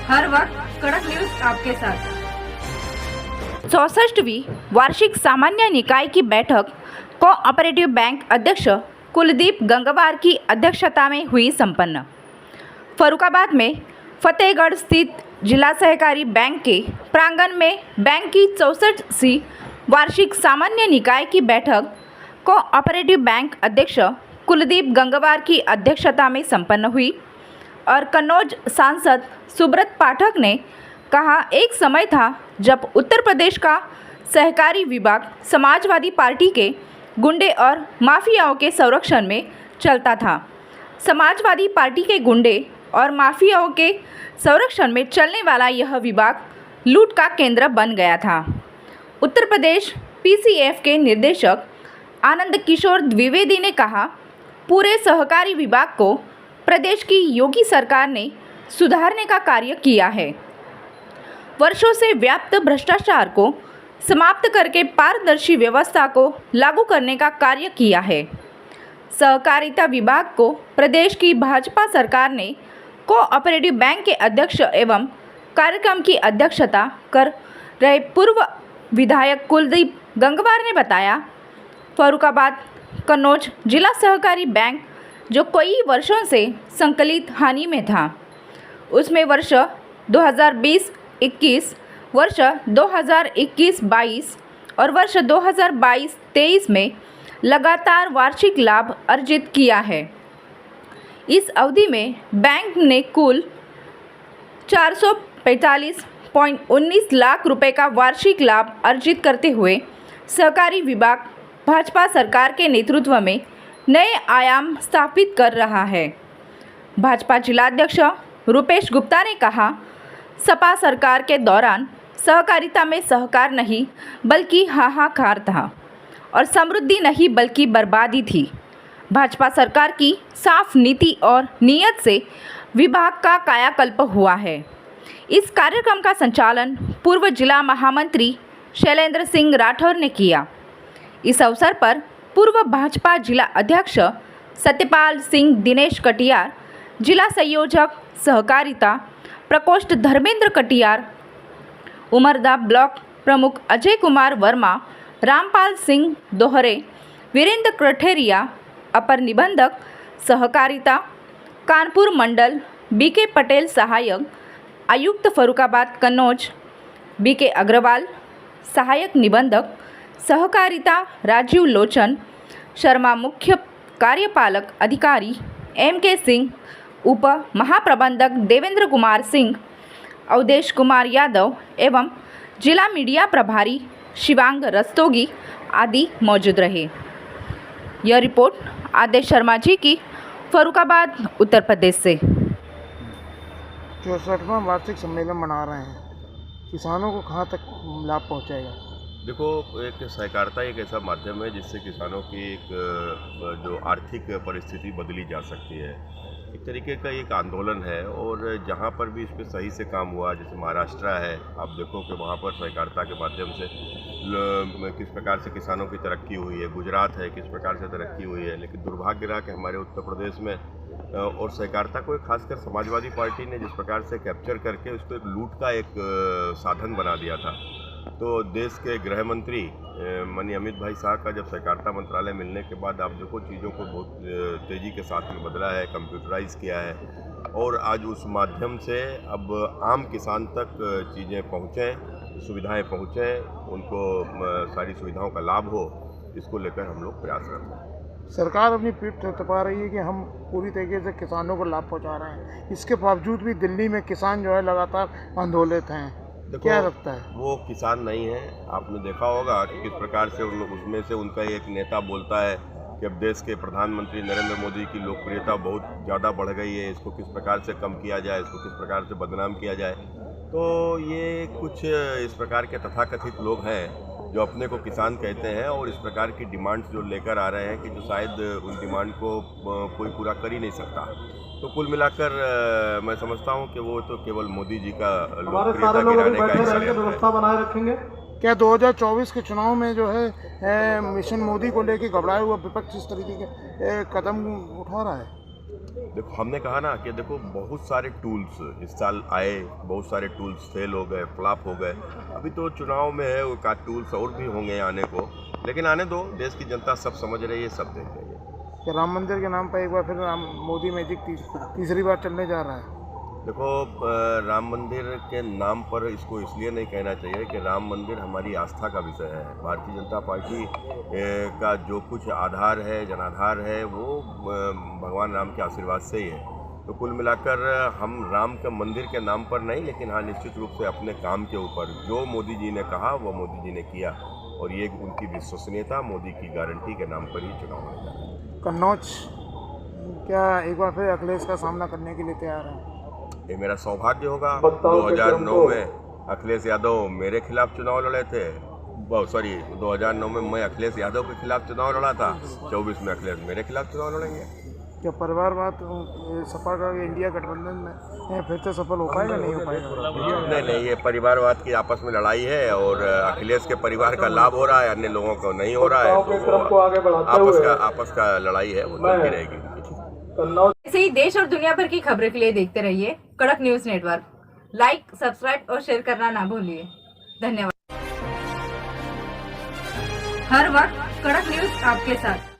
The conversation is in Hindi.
हर वक्त कड़क न्यूज आपके साथ। 64वीं वार्षिक सामान्य निकाय की बैठक कोऑपरेटिव बैंक अध्यक्ष कुलदीप गंगवार की अध्यक्षता में हुई संपन्न। फर्रुखाबाद में फतेहगढ़ स्थित जिला सहकारी बैंक के प्रांगण में बैंक की 64वीं वार्षिक सामान्य निकाय की बैठक कोऑपरेटिव बैंक अध्यक्ष कुलदीप गंगवार की अध्यक्षता में संपन्न हुई और कन्नौज सांसद सुब्रत पाठक ने कहा, एक समय था जब उत्तर प्रदेश का सहकारी विभाग समाजवादी पार्टी के गुंडे और माफियाओं के संरक्षण में चलता था। समाजवादी पार्टी के गुंडे और माफियाओं के संरक्षण में चलने वाला यह विभाग लूट का केंद्र बन गया था। उत्तर प्रदेश पीसीएफ के निर्देशक आनंद किशोर द्विवेदी ने कहा, पूरे सहकारी विभाग को प्रदेश की योगी सरकार ने सुधारने का कार्य किया है। वर्षों से व्याप्त भ्रष्टाचार को समाप्त करके पारदर्शी व्यवस्था को लागू करने का कार्य किया है। सहकारिता विभाग को प्रदेश की भाजपा सरकार ने कोऑपरेटिव बैंक के अध्यक्ष एवं कार्यक्रम की अध्यक्षता कर रहे पूर्व विधायक कुलदीप गंगवार ने बताया, फर्रुखाबाद कन्नौज जिला सहकारी बैंक जो कई वर्षों से संकलित हानि में था, उसमें वर्ष 2020-21, वर्ष 2021-22 और वर्ष 2022-23 में लगातार वार्षिक लाभ अर्जित किया है। इस अवधि में बैंक ने कुल 445.19 लाख रुपए का वार्षिक लाभ अर्जित करते हुए सहकारी विभाग भाजपा सरकार के नेतृत्व में नए आयाम स्थापित कर रहा है। भाजपा जिलाध्यक्ष रुपेश गुप्ता ने कहा, सपा सरकार के दौरान सहकारिता में सहकार नहीं बल्कि हाहाकार था और समृद्धि नहीं बल्कि बर्बादी थी। भाजपा सरकार की साफ नीति और नीयत से विभाग का कायाकल्प हुआ है। इस कार्यक्रम का संचालन पूर्व जिला महामंत्री शैलेंद्र सिंह राठौर ने किया। इस अवसर पर पूर्व भाजपा जिला अध्यक्ष सत्यपाल सिंह दिनेश कटियार, जिला संयोजक सहकारिता प्रकोष्ठ धर्मेंद्र कटियार, उमरदा ब्लॉक प्रमुख अजय कुमार वर्मा, रामपाल सिंह दोहरे, वीरेंद्र कठेरिया, अपर निबंधक सहकारिता कानपुर मंडल बीके पटेल, सहायक आयुक्त फर्रुखाबाद कन्नौज बीके अग्रवाल, सहायक निबंधक सहकारिता राजीव लोचन शर्मा, मुख्य कार्यपालक अधिकारी एमके सिंह, उप महाप्रबंधक देवेंद्र कुमार सिंह, अवधेश कुमार यादव एवं जिला मीडिया प्रभारी शिवांग रस्तोगी आदि मौजूद रहे। यह रिपोर्ट आदेश शर्मा जी की फर्रुखाबाद उत्तर प्रदेश से। 64वां वार्षिक सम्मेलन मना रहे हैं, किसानों को कहाँ तक लाभ पहुँचेगा? देखो, एक सहकारिता एक ऐसा माध्यम है जिससे किसानों की एक जो आर्थिक परिस्थिति बदली जा सकती है। एक तरीके का एक आंदोलन है और जहाँ पर भी इस पर सही से काम हुआ, जैसे महाराष्ट्र है, आप देखो कि वहाँ पर सहकारिता के माध्यम से किस प्रकार से किसानों की तरक्की हुई है। गुजरात है, किस प्रकार से तरक्की हुई है। लेकिन दुर्भाग्य रहा कि हमारे उत्तर प्रदेश में और सहकारिता को खासकर समाजवादी पार्टी ने जिस प्रकार से कैप्चर करके उसको एक लूट का एक साधन बना दिया था। तो देश के गृह मंत्री माननीय अमित भाई शाह का जब सहकारिता मंत्रालय मिलने के बाद आप देखो चीज़ों को बहुत तेज़ी के साथ में बदला है, कंप्यूटराइज किया है और आज उस माध्यम से अब आम किसान तक चीज़ें पहुँचें, सुविधाएं पहुँचें, उनको सारी सुविधाओं का लाभ हो, इसको लेकर हम लोग प्रयास करते हैं। सरकार अपनी पीठ थपथपा रही है कि हम पूरी तरीके से किसानों को लाभ पहुंचा रहे हैं, इसके बावजूद भी दिल्ली में किसान जो है लगातार आंदोलित हैं। क्या लगता है? वो किसान नहीं है। आपने देखा होगा कि किस प्रकार से उसमें से उनका एक नेता बोलता है कि अब देश के प्रधानमंत्री नरेंद्र मोदी की लोकप्रियता बहुत ज़्यादा बढ़ गई है, इसको किस प्रकार से कम किया जाए, इसको किस प्रकार से बदनाम किया जाए। तो ये कुछ इस प्रकार के तथाकथित लोग हैं जो अपने को किसान कहते हैं और इस प्रकार की डिमांड्स जो लेकर आ रहे हैं कि जो शायद उन डिमांड को कोई पूरा कर ही नहीं सकता। तो कुल मिलाकर मैं समझता हूं कि वो तो केवल मोदी जी का लोकप्रियता गिराने का व्यवस्था बनाए रखेंगे। क्या 2024 के चुनाव में जो है मिशन मोदी को लेकर घबराए हुआ विपक्ष इस तरीके के कदम उठा रहा है? देखो हमने कहा ना कि देखो बहुत सारे टूल्स इस साल आए, बहुत सारे टूल्स फेल हो गए, फ्लॉप हो गए। अभी तो चुनाव में है, वो टूल्स और भी होंगे आने को, लेकिन आने दो। देश की जनता सब समझ रही है, सब देख रही है। कि राम मंदिर के नाम पर एक बार फिर मोदी मैजिक तीसरी बार चलने जा रहा है। देखो राम मंदिर के नाम पर इसको इसलिए नहीं कहना चाहिए कि राम मंदिर हमारी आस्था का विषय है। भारतीय जनता पार्टी का जो कुछ आधार है, जनाधार है, वो भगवान राम के आशीर्वाद से ही है। तो कुल मिलाकर हम राम के मंदिर के नाम पर नहीं, लेकिन हाँ निश्चित रूप से अपने काम के ऊपर जो मोदी जी ने कहा वो मोदी जी ने किया, और ये उनकी विश्वसनीयता, मोदी की गारंटी के नाम पर ही चुनाव होने जा रहा है। कन्नौज क्या एक बार फिर अखिलेश का सामना करने के लिए तैयार है? ये मेरा सौभाग्य होगा। 2009 में अखिलेश यादव मेरे खिलाफ चुनाव लड़े थे, 2009 में मैं अखिलेश यादव के खिलाफ चुनाव लड़ा था, 24 में अखिलेश मेरे खिलाफ चुनाव लड़ेंगे। क्या परिवारवाद सपा का इंडिया गठबंधन में फिर से सफल हो पाएगा, नहीं हो पाएगा? नहीं, ये परिवारवाद की आपस में लड़ाई है, और अखिलेश के परिवार का लाभ हो रहा है, अन्य लोगों को नहीं हो रहा है। तो आपस का लड़ाई है, वो चलती रहेगी। ऐसे ही देश और दुनिया भर की खबरों के लिए देखते रहिए कड़क न्यूज नेटवर्क। लाइक, सब्सक्राइब और शेयर करना ना भूलिए। धन्यवाद। हर वक्त कड़क न्यूज आपके साथ।